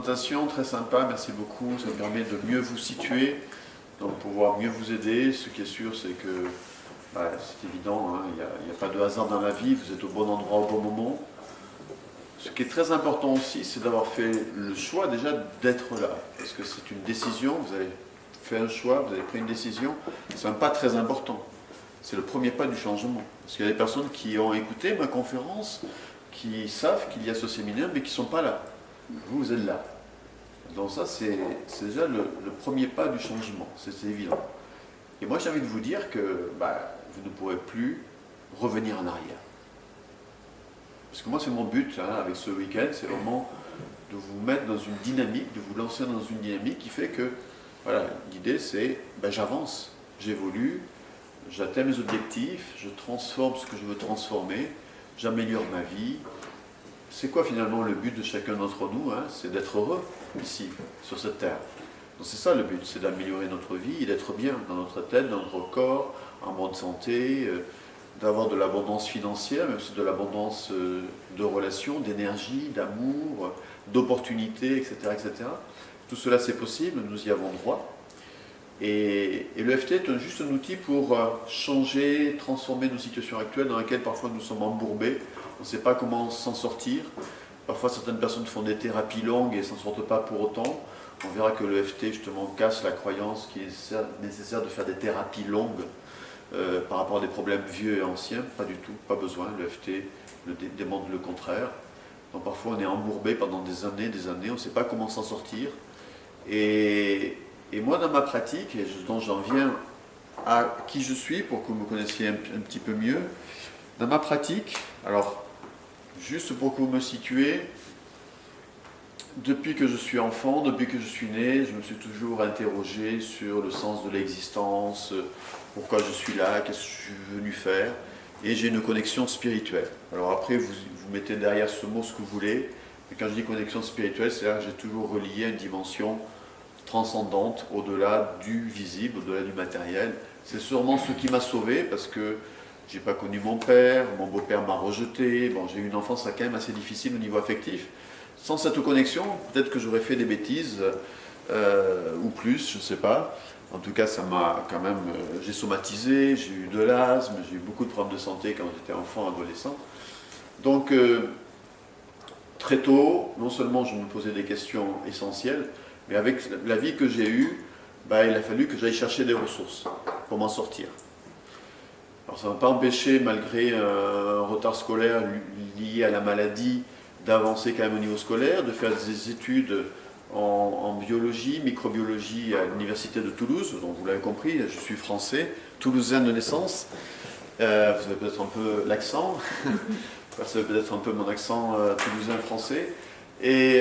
Présentation très sympa, merci beaucoup. Ça me permet de mieux vous situer, donc pouvoir mieux vous aider. Ce qui est sûr, c'est que c'est évident, hein, il n'y a pas de hasard dans la vie, vous êtes au bon endroit au bon moment. Ce qui est très important aussi, c'est d'avoir fait le choix déjà d'être là, parce que c'est une décision, vous avez fait un choix, vous avez pris une décision, c'est un pas très important. C'est le premier pas du changement. Parce qu'il y a des personnes qui ont écouté ma conférence, qui savent qu'il y a ce séminaire, mais qui ne sont pas là. Vous êtes là. Donc ça, c'est déjà le premier pas du changement, c'est évident. Et moi, j'ai envie de vous dire que vous ne pourrez plus revenir en arrière. Parce que moi, c'est mon but, hein, avec ce week-end, c'est vraiment de vous mettre dans une dynamique, de vous lancer dans une dynamique qui fait que, voilà, l'idée c'est, j'avance, j'évolue, j'atteins mes objectifs, je transforme ce que je veux transformer, j'améliore ma vie. C'est quoi finalement le but de chacun d'entre nous, hein? C'est d'être heureux ici, sur cette terre. Donc c'est ça le but, c'est d'améliorer notre vie et d'être bien dans notre tête, dans notre corps, en bonne santé, d'avoir de l'abondance financière, mais aussi de l'abondance de relations, d'énergie, d'amour, d'opportunités, etc., etc. Tout cela c'est possible, nous y avons droit. Et l'EFT est juste un outil pour changer, transformer nos situations actuelles dans lesquelles parfois nous sommes embourbés. On ne sait pas comment s'en sortir. Parfois certaines personnes font des thérapies longues et ne s'en sortent pas pour autant. On verra que l'EFT justement casse la croyance qu'il est nécessaire de faire des thérapies longues par rapport à des problèmes vieux et anciens. Pas du tout, pas besoin. L'EFT démontre le contraire. Donc parfois on est embourbé pendant des années, on ne sait pas comment s'en sortir. Et moi, dans ma pratique, et dont j'en viens à qui je suis, pour que vous me connaissiez un petit peu mieux, dans ma pratique, alors, juste pour que vous me situez, depuis que je suis enfant, depuis que je suis né, je me suis toujours interrogé sur le sens de l'existence, pourquoi je suis là, qu'est-ce que je suis venu faire, et j'ai une connexion spirituelle. Alors après, vous mettez derrière ce mot ce que vous voulez, mais quand je dis connexion spirituelle, c'est là que j'ai toujours relié à une dimension transcendante, au-delà du visible, au-delà du matériel. C'est sûrement ce qui m'a sauvé, parce que j'ai pas connu mon père, mon beau-père m'a rejeté, bon, j'ai eu une enfance quand même assez difficile au niveau affectif. Sans cette connexion, peut-être que j'aurais fait des bêtises, ou plus, je ne sais pas. En tout cas, ça m'a quand même, j'ai somatisé, j'ai eu de l'asthme, j'ai eu beaucoup de problèmes de santé quand j'étais enfant, adolescent. Donc, très tôt, non seulement je me posais des questions essentielles, mais avec la vie que j'ai eue, il a fallu que j'aille chercher des ressources pour m'en sortir. Alors ça ne m'a pas empêché, malgré un retard scolaire lié à la maladie, d'avancer quand même au niveau scolaire, de faire des études en biologie, microbiologie à l'université de Toulouse. Donc vous l'avez compris, je suis français, toulousain de naissance. Vous avez peut-être un peu l'accent, vous savez peut-être un peu mon accent toulousain français. Et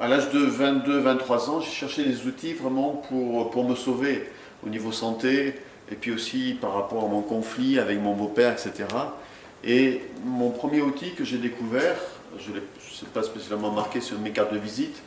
à l'âge de 22-23 ans, j'ai cherché des outils vraiment pour me sauver au niveau santé, et puis aussi par rapport à mon conflit avec mon beau-père, etc. Et mon premier outil que j'ai découvert, je ne sais pas spécialement marqué sur mes cartes de visite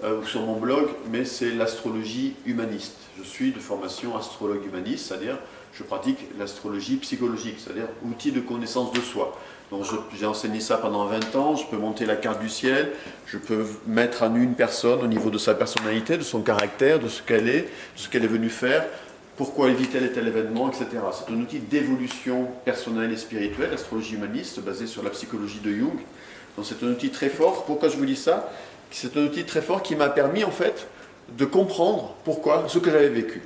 ou sur mon blog, mais c'est l'astrologie humaniste. Je suis de formation astrologue humaniste, c'est-à-dire je pratique l'astrologie psychologique, c'est-à-dire outil de connaissance de soi. Donc j'ai enseigné ça pendant 20 ans, je peux monter la carte du ciel, je peux mettre à nu une personne au niveau de sa personnalité, de son caractère, de ce qu'elle est venue faire, pourquoi elle vit tel et tel événement, etc. C'est un outil d'évolution personnelle et spirituelle, l'astrologie humaniste, basée sur la psychologie de Jung. Donc c'est un outil très fort. Pourquoi je vous dis ça? C'est un outil très fort qui m'a permis en fait de comprendre pourquoi ce que j'avais vécu.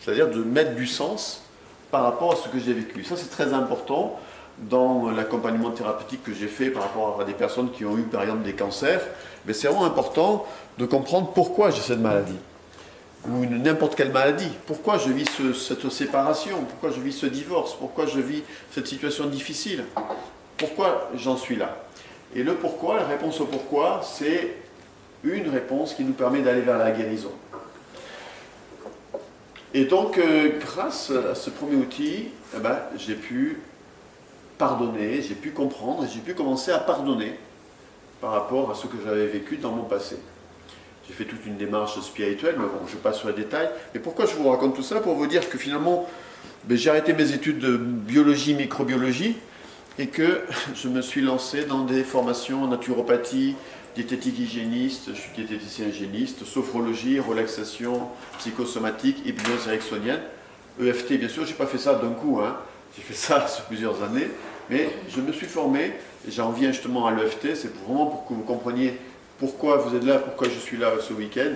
C'est-à-dire de mettre du sens par rapport à ce que j'ai vécu. Ça c'est très important dans l'accompagnement thérapeutique que j'ai fait par rapport à des personnes qui ont eu par exemple des cancers. Mais c'est vraiment important de comprendre pourquoi j'ai cette maladie. Ou n'importe quelle maladie. Pourquoi je vis cette séparation? Pourquoi je vis ce divorce? Pourquoi je vis cette situation difficile? Pourquoi j'en suis là? Et le pourquoi, la réponse au pourquoi, c'est une réponse qui nous permet d'aller vers la guérison. Et donc, grâce à ce premier outil, j'ai pu pardonner, j'ai pu comprendre, et j'ai pu commencer à pardonner par rapport à ce que j'avais vécu dans mon passé. J'ai fait toute une démarche spirituelle, mais bon, je passe sur les détails. Et pourquoi je vous raconte tout ça? Pour vous dire que finalement, j'ai arrêté mes études de biologie, microbiologie, et que je me suis lancé dans des formations en naturopathie, diététique hygiéniste, je suis diététicien hygiéniste, sophrologie, relaxation, psychosomatique, hypnose ericksonienne. EFT, bien sûr, je n'ai pas fait ça d'un coup, hein. J'ai fait ça sur plusieurs années, mais je me suis formé, et j'en viens justement à l'EFT, c'est vraiment pour que vous compreniez pourquoi vous êtes là, pourquoi je suis là ce week-end.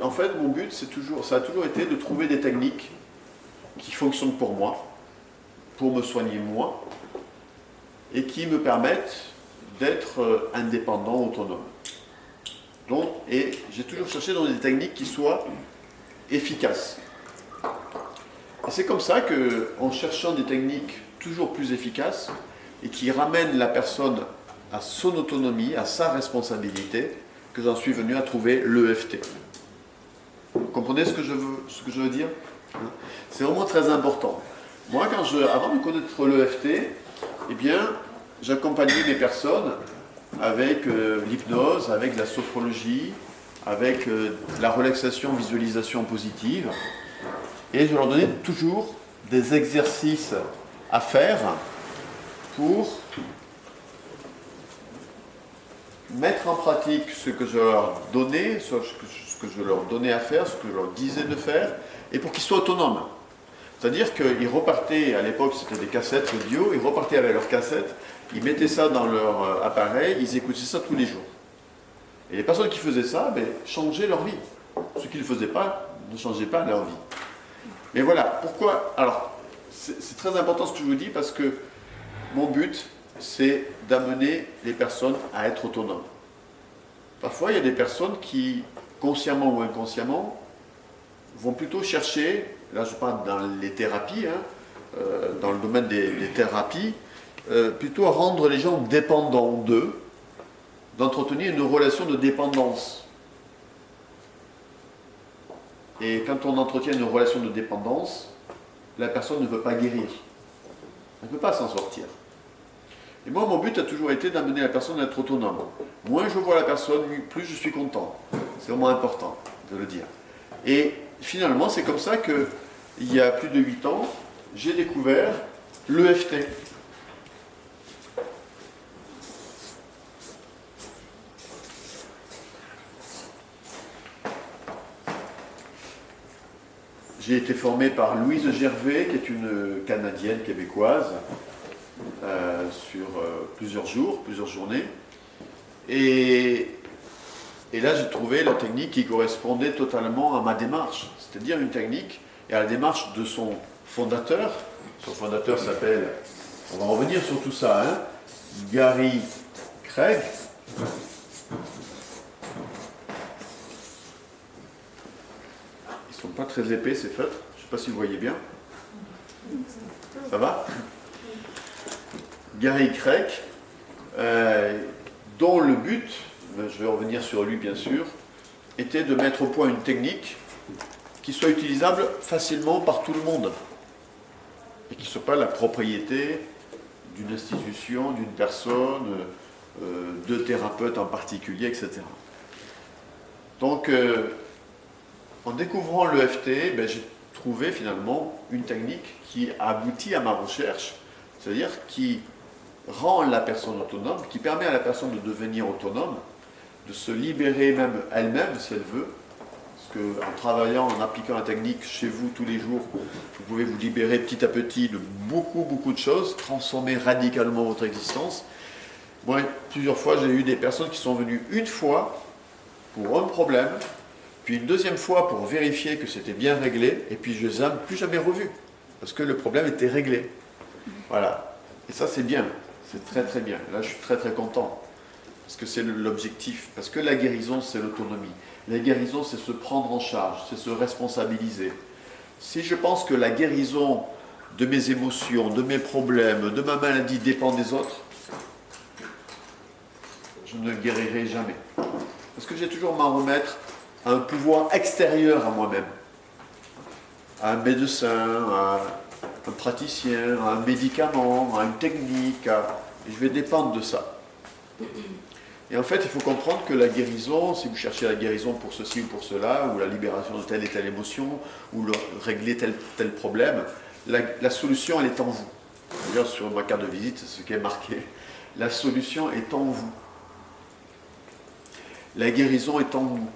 En fait, mon but, ça a toujours été de trouver des techniques qui fonctionnent pour moi, pour me soigner moi, et qui me permettent d'être indépendant, autonome. Donc, et j'ai toujours cherché dans des techniques qui soient efficaces. Et c'est comme ça qu'en cherchant des techniques toujours plus efficaces et qui ramènent la personne à son autonomie, à sa responsabilité, que j'en suis venu à trouver l'EFT. Vous comprenez ce que je veux dire? C'est vraiment très important. Moi, avant de connaître l'EFT, eh bien, j'accompagnais mes personnes avec l'hypnose, avec la sophrologie, avec la relaxation, visualisation positive. Et je leur donnais toujours des exercices à faire pour mettre en pratique ce que je leur donnais, ce que je leur donnais à faire, ce que je leur disais de faire, et pour qu'ils soient autonomes. C'est-à-dire qu'ils repartaient, à l'époque c'était des cassettes audio, ils repartaient avec leurs cassettes, ils mettaient ça dans leur appareil, ils écoutaient ça tous les jours. Et les personnes qui faisaient ça, changeaient leur vie. Ceux qui ne le faisaient pas, ne changeaient pas leur vie. Mais voilà, pourquoi? Alors, c'est très important ce que je vous dis, parce que mon but, c'est d'amener les personnes à être autonomes. Parfois, il y a des personnes qui, consciemment ou inconsciemment, vont plutôt chercher, là je parle dans les thérapies, dans le domaine des thérapies, plutôt à rendre les gens dépendants d'eux, d'entretenir une relation de dépendance. Et quand on entretient une relation de dépendance, la personne ne veut pas guérir. Elle ne peut pas s'en sortir. Et moi, mon but a toujours été d'amener la personne à être autonome. Moins je vois la personne, plus je suis content. C'est vraiment important de le dire. Et finalement, c'est comme ça que, il y a plus de 8 ans, j'ai découvert l'EFT. J'ai été formé par Louise Gervais, qui est une Canadienne québécoise, sur plusieurs jours, plusieurs journées. Et là, j'ai trouvé la technique qui correspondait totalement à ma démarche, c'est-à-dire une technique et à la démarche de son fondateur. Son fondateur s'appelle, on va revenir sur tout ça, Gary Craig. Ils sont pas très épais ces feutres, je ne sais pas si vous voyez bien. Ça va? Gary Craig, dont le but, je vais revenir sur lui bien sûr, était de mettre au point une technique qui soit utilisable facilement par tout le monde et qui ne soit pas la propriété d'une institution, d'une personne, de thérapeutes en particulier, etc. Donc, en découvrant l'EFT, j'ai trouvé finalement une technique qui aboutit à ma recherche, c'est-à-dire qui rend la personne autonome, qui permet à la personne de devenir autonome, de se libérer même elle-même si elle veut, parce qu'en travaillant, en appliquant la technique chez vous tous les jours, vous pouvez vous libérer petit à petit de beaucoup de choses, transformer radicalement votre existence. Moi, plusieurs fois, j'ai eu des personnes qui sont venues une fois pour un problème, puis une deuxième fois pour vérifier que c'était bien réglé, et puis je ne les ai plus jamais revus, parce que le problème était réglé. Voilà. Et ça, c'est bien. C'est très bien. Là, je suis très content. Parce que c'est l'objectif. Parce que la guérison, c'est l'autonomie. La guérison, c'est se prendre en charge, c'est se responsabiliser. Si je pense que la guérison de mes émotions, de mes problèmes, de ma maladie dépend des autres, je ne guérirai jamais. Parce que j'ai toujours à m'en remettre à un pouvoir extérieur à moi-même. À un médecin, à un praticien, à un médicament, à une technique, et je vais dépendre de ça. Et en fait, il faut comprendre que la guérison, si vous cherchez la guérison pour ceci ou pour cela, ou la libération de telle et telle émotion, ou régler tel problème, la solution, elle est en vous. D'ailleurs, sur ma carte de visite, c'est ce qui est marqué. La solution est en vous. La guérison est en nous.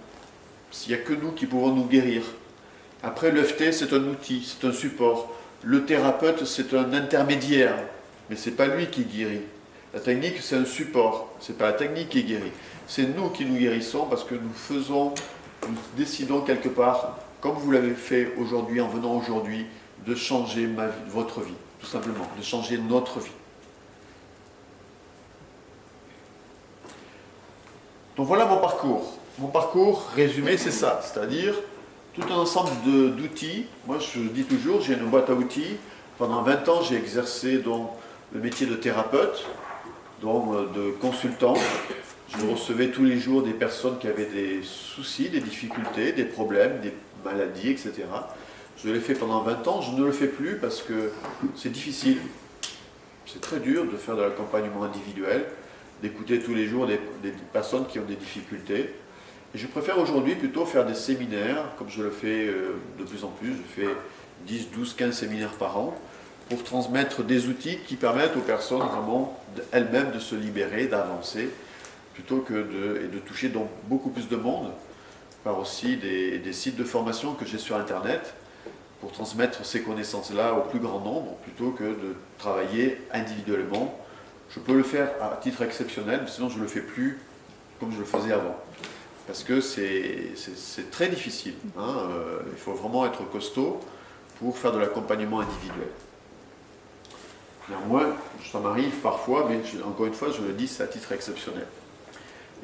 S'il n'y a que nous qui pouvons nous guérir. Après, l'EFT, c'est un outil, c'est un support. Le thérapeute, c'est un intermédiaire, mais ce n'est pas lui qui guérit. La technique, c'est un support, ce n'est pas la technique qui guérit. C'est nous qui nous guérissons parce que nous décidons quelque part, comme vous l'avez fait aujourd'hui, en venant aujourd'hui, de changer votre vie, tout simplement, de changer notre vie. Donc voilà mon parcours. Mon parcours résumé, c'est ça, c'est-à-dire tout un ensemble d'outils. Moi, je dis toujours, j'ai une boîte à outils. Pendant 20 ans, j'ai exercé donc, le métier de thérapeute, donc de consultant. Je recevais tous les jours des personnes qui avaient des soucis, des difficultés, des problèmes, des maladies, etc. Je l'ai fait pendant 20 ans. Je ne le fais plus parce que c'est difficile. C'est très dur de faire de l'accompagnement individuel, d'écouter tous les jours des personnes qui ont des difficultés. Et je préfère aujourd'hui plutôt faire des séminaires, comme je le fais de plus en plus. Je fais 10, 12, 15 séminaires par an pour transmettre des outils qui permettent aux personnes vraiment elles-mêmes de se libérer, d'avancer, plutôt que de toucher donc beaucoup plus de monde, par aussi des sites de formation que j'ai sur Internet, pour transmettre ces connaissances-là au plus grand nombre, plutôt que de travailler individuellement. Je peux le faire à titre exceptionnel, mais sinon je ne le fais plus comme je le faisais avant. Parce que c'est très difficile. Hein. Il faut vraiment être costaud pour faire de l'accompagnement individuel. Néanmoins, ça m'arrive parfois, mais encore une fois, je le dis, c'est à titre exceptionnel.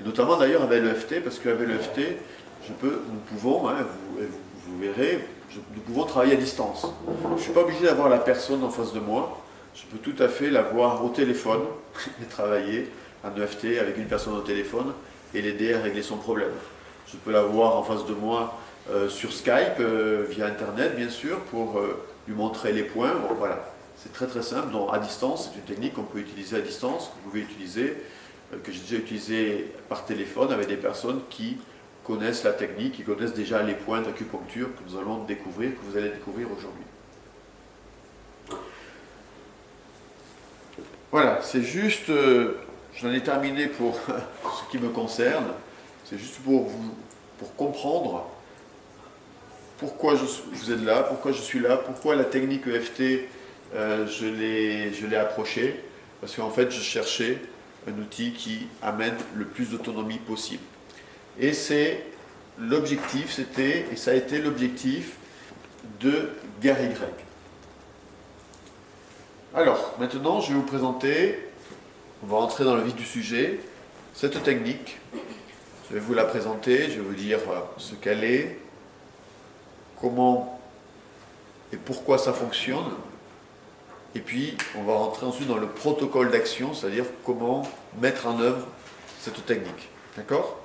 Et notamment d'ailleurs avec l'EFT, parce qu'avec l'EFT, nous pouvons, hein, vous verrez, nous pouvons travailler à distance. Je ne suis pas obligé d'avoir la personne en face de moi. Je peux tout à fait l'avoir au téléphone et travailler en EFT avec une personne au téléphone et l'aider à régler son problème. Je peux l'avoir en face de moi sur Skype, via Internet bien sûr, pour lui montrer les points. Bon, voilà. C'est très très simple. Donc, à distance, c'est une technique qu'on peut utiliser à distance, que vous pouvez utiliser, que j'ai déjà utilisé par téléphone avec des personnes qui connaissent la technique, qui connaissent déjà les points d'acupuncture que nous allons découvrir, que vous allez découvrir aujourd'hui. Voilà, c'est juste, j'en ai terminé pour ce qui me concerne, c'est juste pour comprendre pourquoi vous êtes là, pourquoi je suis là, pourquoi la technique EFT, je l'ai approchée, parce qu'en fait je cherchais un outil qui amène le plus d'autonomie possible. Et c'est l'objectif, c'était, et ça a été l'objectif de Gary Gregg. Alors, maintenant, je vais vous présenter, on va rentrer dans le vif du sujet, cette technique. Je vais vous la présenter, je vais vous dire ce qu'elle est, comment et pourquoi ça fonctionne. Et puis, on va rentrer ensuite dans le protocole d'action, c'est-à-dire comment mettre en œuvre cette technique. D'accord ?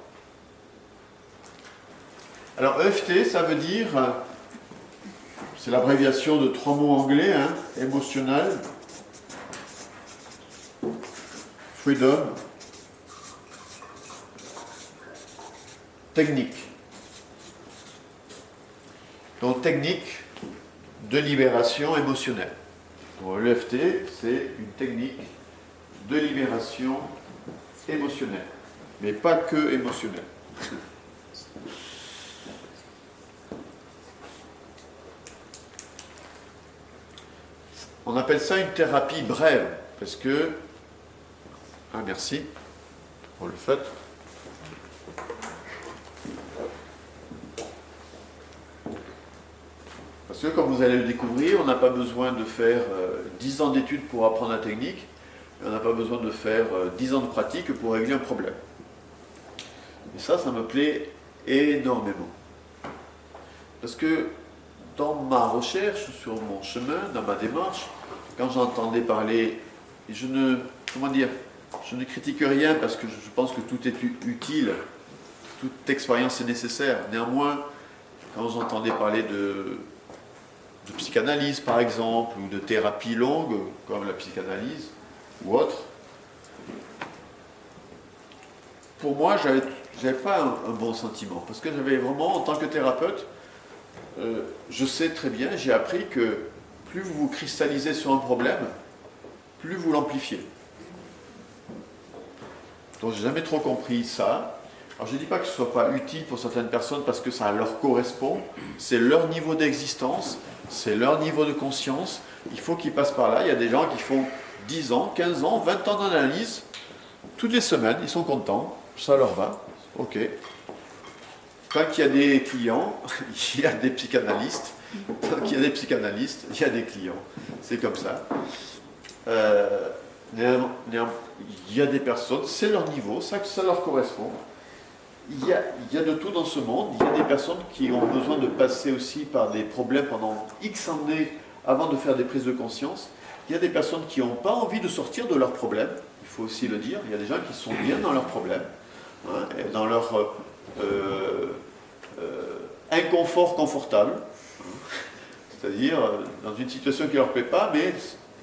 Alors, EFT, ça veut dire, c'est l'abréviation de 3 mots anglais, hein, émotionnel, freedom, technique. Donc, technique de libération émotionnelle. L'EFT, c'est une technique de libération émotionnelle, mais pas que émotionnelle. On appelle ça une thérapie brève, parce que... Ah, merci pour le fait. Parce que, comme vous allez le découvrir, on n'a pas besoin de faire 10 ans d'études pour apprendre la technique, et on n'a pas besoin de faire 10 ans de pratique pour régler un problème. Et ça me plaît énormément. Parce que dans ma recherche, sur mon chemin, dans ma démarche, quand j'entendais parler, et je ne critique rien parce que je pense que tout est utile, toute expérience est nécessaire. Néanmoins, quand j'entendais parler de psychanalyse par exemple, ou de thérapie longue, comme la psychanalyse, ou autre, pour moi, j'avais pas un bon sentiment. Parce que j'avais vraiment, en tant que thérapeute, je sais très bien, j'ai appris que plus vous vous cristallisez sur un problème, plus vous l'amplifiez. Donc j'ai jamais trop compris ça. Alors je ne dis pas que ce ne soit pas utile pour certaines personnes parce que ça leur correspond, c'est leur niveau d'existence, c'est leur niveau de conscience, il faut qu'ils passent par là. Il y a des gens qui font 10 ans, 15 ans, 20 ans d'analyse, toutes les semaines, ils sont contents, ça leur va, ok. Quand il y a des clients, il y a des psychanalystes, tant qu'il y a des psychanalystes, il y a des clients, c'est comme ça. Il y a des personnes, c'est leur niveau, ça leur correspond. Il y a de tout dans ce monde. Il y a des personnes qui ont besoin de passer aussi par des problèmes pendant X années avant de faire des prises de conscience. Il y a des personnes qui n'ont pas envie de sortir de leurs problèmes, il faut aussi le dire. Il y a des gens qui sont bien dans leurs problèmes, hein, et dans leur inconfort confortable, hein, c'est-à-dire dans une situation qui ne leur plaît pas, mais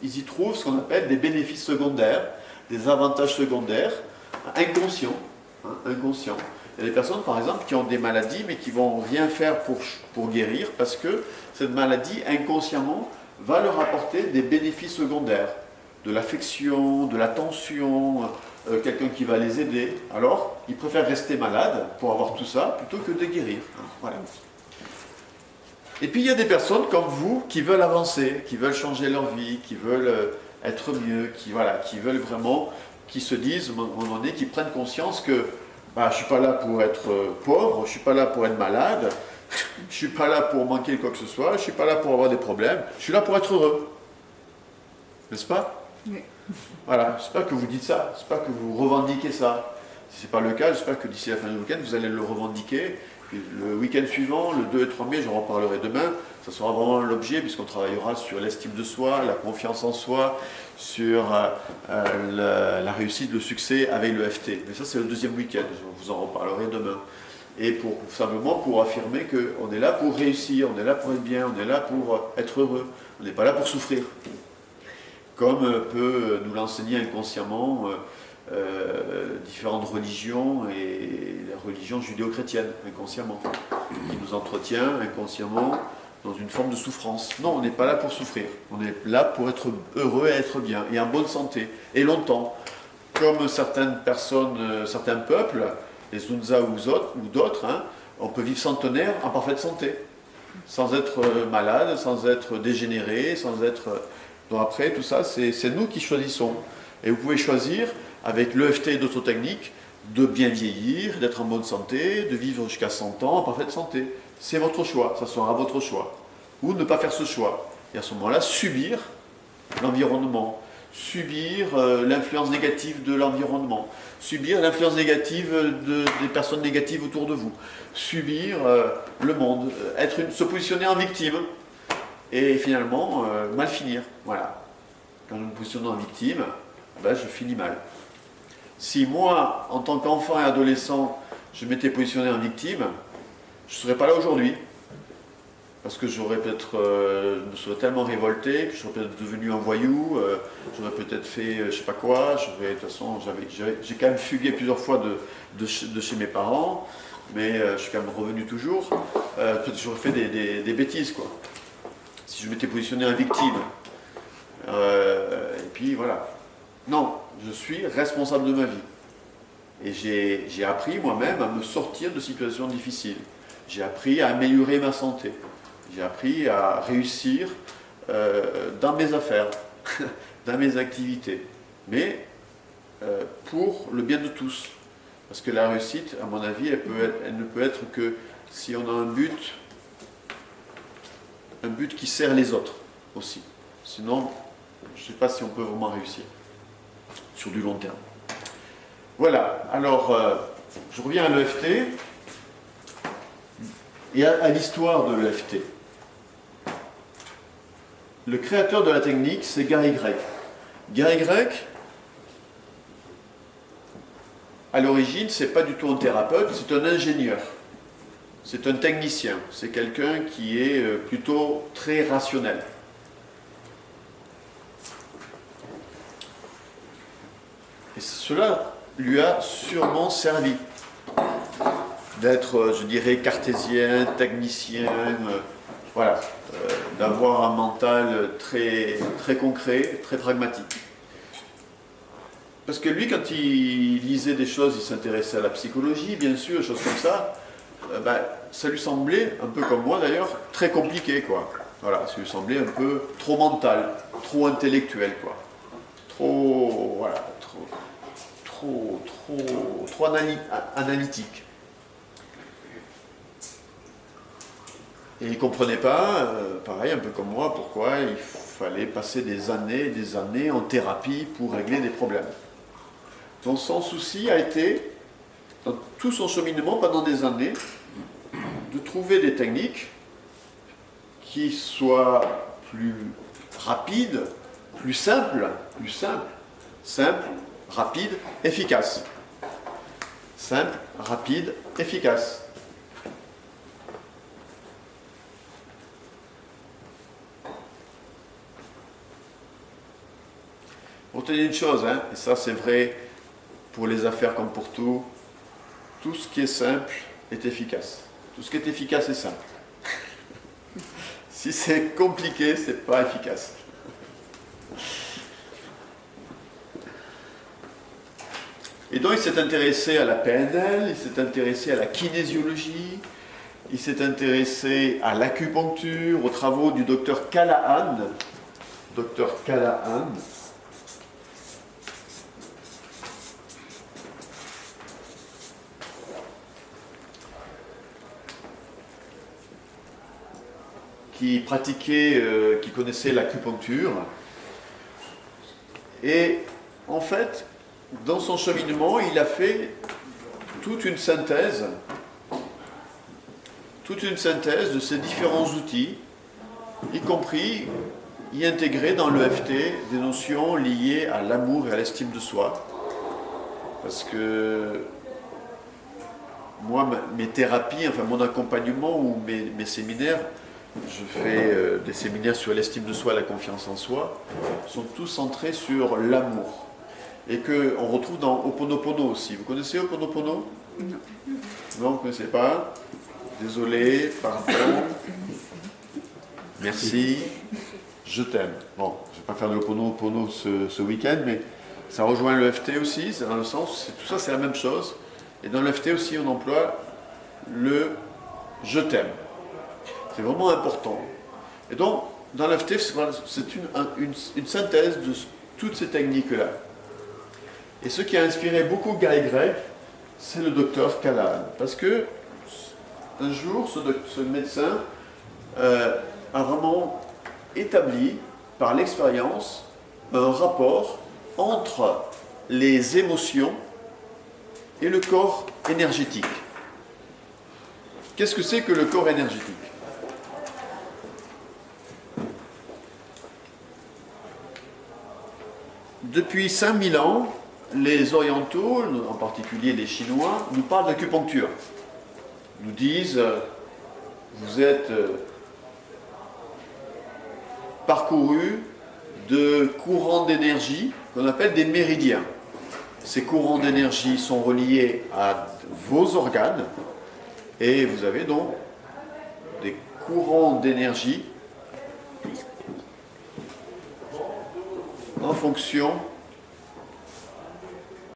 ils y trouvent ce qu'on appelle des bénéfices secondaires, des avantages secondaires, inconscients. Hein, inconscients. Il y a des personnes, par exemple, qui ont des maladies, mais qui ne vont rien faire pour guérir, parce que cette maladie, inconsciemment, va leur apporter des bénéfices secondaires, de l'affection, de l'attention, quelqu'un qui va les aider. Alors, ils préfèrent rester malades pour avoir tout ça, plutôt que de guérir. Hein, voilà. Et puis, il y a des personnes comme vous qui veulent avancer, qui veulent changer leur vie, qui veulent être mieux, qui veulent vraiment, qui se disent, à un moment donné, qui prennent conscience que je ne suis pas là pour être pauvre, je ne suis pas là pour être malade, je ne suis pas là pour manquer quoi que ce soit, je ne suis pas là pour avoir des problèmes, je suis là pour être heureux. N'est-ce pas? Oui. Voilà, j'espère que vous dites ça, j'espère que vous revendiquez ça. Si ce n'est pas le cas, j'espère que d'ici la fin du week-end, vous allez le revendiquer. Puis le week-end suivant, le 2 et 3 mai, j'en reparlerai demain, ça sera vraiment l'objet, puisqu'on travaillera sur l'estime de soi, la confiance en soi, sur la réussite, le succès avec le FT. Mais ça, c'est le deuxième week-end, je vous en reparlerai demain. Et simplement pour affirmer qu'on est là pour réussir, on est là pour être bien, on est là pour être heureux, on n'est pas là pour souffrir. Comme peut nous l'enseigner inconsciemment différentes religions et la religion judéo-chrétienne, inconsciemment, qui nous entretient inconsciemment dans une forme de souffrance. Non, on n'est pas là pour souffrir, on est là pour être heureux et être bien, et en bonne santé, et longtemps. Comme certaines personnes, certains peuples, les Hunza ou d'autres, hein, on peut vivre centenaire en parfaite santé, sans être malade, sans être dégénéré, sans être... Donc après, tout ça, c'est nous qui choisissons. Et vous pouvez choisir, avec l'EFT et d'autres techniques, de bien vieillir, d'être en bonne santé, de vivre jusqu'à 100 ans en parfaite santé. C'est votre choix, ça sera votre choix. Ou ne pas faire ce choix. Et à ce moment-là, subir l'environnement, subir l'influence négative de l'environnement, subir l'influence négative des personnes négatives autour de vous, subir le monde, se positionner en victime, et finalement, mal finir. Voilà. Quand je me positionne en victime, je finis mal. Si moi, en tant qu'enfant et adolescent, je m'étais positionné en victime, je ne serais pas là aujourd'hui. Parce que j'aurais peut-être, je me serais tellement révolté, que je serais peut-être devenu un voyou, j'aurais peut-être fait je ne sais pas quoi, de toute façon, j'ai quand même fugué plusieurs fois de chez mes parents, mais je suis quand même revenu toujours. Peut-être j'aurais fait des bêtises, quoi. Si je m'étais positionné en victime. Et puis voilà. Non, je suis responsable de ma vie. Et j'ai appris moi-même à me sortir de situations difficiles. J'ai appris à améliorer ma santé. J'ai appris à réussir dans mes affaires, dans mes activités. Mais pour le bien de tous. Parce que la réussite, à mon avis, elle ne peut être que si on a un but qui sert les autres aussi. Sinon, je ne sais pas si on peut vraiment réussir sur du long terme. Voilà, alors je reviens à l'EFT et à l'histoire de l'EFT. Le créateur de la technique, c'est Gary Gregg. Gary Gregg, à l'origine, ce n'est pas du tout un thérapeute, c'est un ingénieur. C'est un technicien, c'est quelqu'un qui est plutôt très rationnel. Et cela lui a sûrement servi d'être, je dirais, cartésien, technicien, voilà, d'avoir un mental très, très concret, très pragmatique. parce que lui, quand il lisait des choses, il s'intéressait à la psychologie, bien sûr, des choses comme ça, ça lui semblait, un peu comme moi d'ailleurs, très compliqué, quoi. Voilà, ça lui semblait un peu trop mental, trop intellectuel, quoi. Trop, voilà, trop analytique. Et il ne comprenait pas, pareil, un peu comme moi, pourquoi il fallait passer des années et des années en thérapie pour régler des problèmes. Donc son souci a été, dans tout son cheminement pendant des années, de trouver des techniques qui soient plus rapides, plus simples, rapides, efficaces. Simple, rapide, efficace. Retenez une chose, hein, et ça c'est vrai pour les affaires comme pour tout ce qui est simple est efficace. Tout ce qui est efficace est simple. Si c'est compliqué, c'est pas efficace. Et donc il s'est intéressé à la PNL, il s'est intéressé à la kinésiologie, il s'est intéressé à l'acupuncture, aux travaux du docteur Callahan. Docteur Callahan. Qui pratiquait, qui connaissait l'acupuncture. Et en fait, dans son cheminement, il a fait toute une synthèse de ces différents outils, y compris y intégrer dans l'EFT des notions liées à l'amour et à l'estime de soi. Parce que moi, mes thérapies, enfin mon accompagnement ou mes séminaires, je fais des séminaires sur l'estime de soi et la confiance en soi, sont tous centrés sur l'amour. Et qu'on retrouve dans Ho'oponopono aussi. Vous connaissez Ho'oponopono? Non. Non, vous ne connaissez pas? Désolé, pardon. Merci. Je t'aime. Bon, je ne vais pas faire de Ho'oponopono ce week-end, mais ça rejoint l'EFT aussi, c'est dans le sens, tout ça c'est la même chose. Et dans l'EFT aussi, on emploie le « je t'aime ». C'est vraiment important. Et donc, dans l'EFT, c'est une synthèse de toutes ces techniques-là. Et ce qui a inspiré beaucoup Guy Gray, c'est le docteur Callahan. Parce que, un jour, ce médecin a vraiment établi, par l'expérience, un rapport entre les émotions et le corps énergétique. Qu'est-ce que c'est que le corps énergétique ? Depuis 5000 ans, les orientaux, en particulier les Chinois, nous parlent d'acupuncture. Nous disent, vous êtes parcouru de courants d'énergie qu'on appelle des méridiens. Ces courants d'énergie sont reliés à vos organes et vous avez donc des courants d'énergie en fonction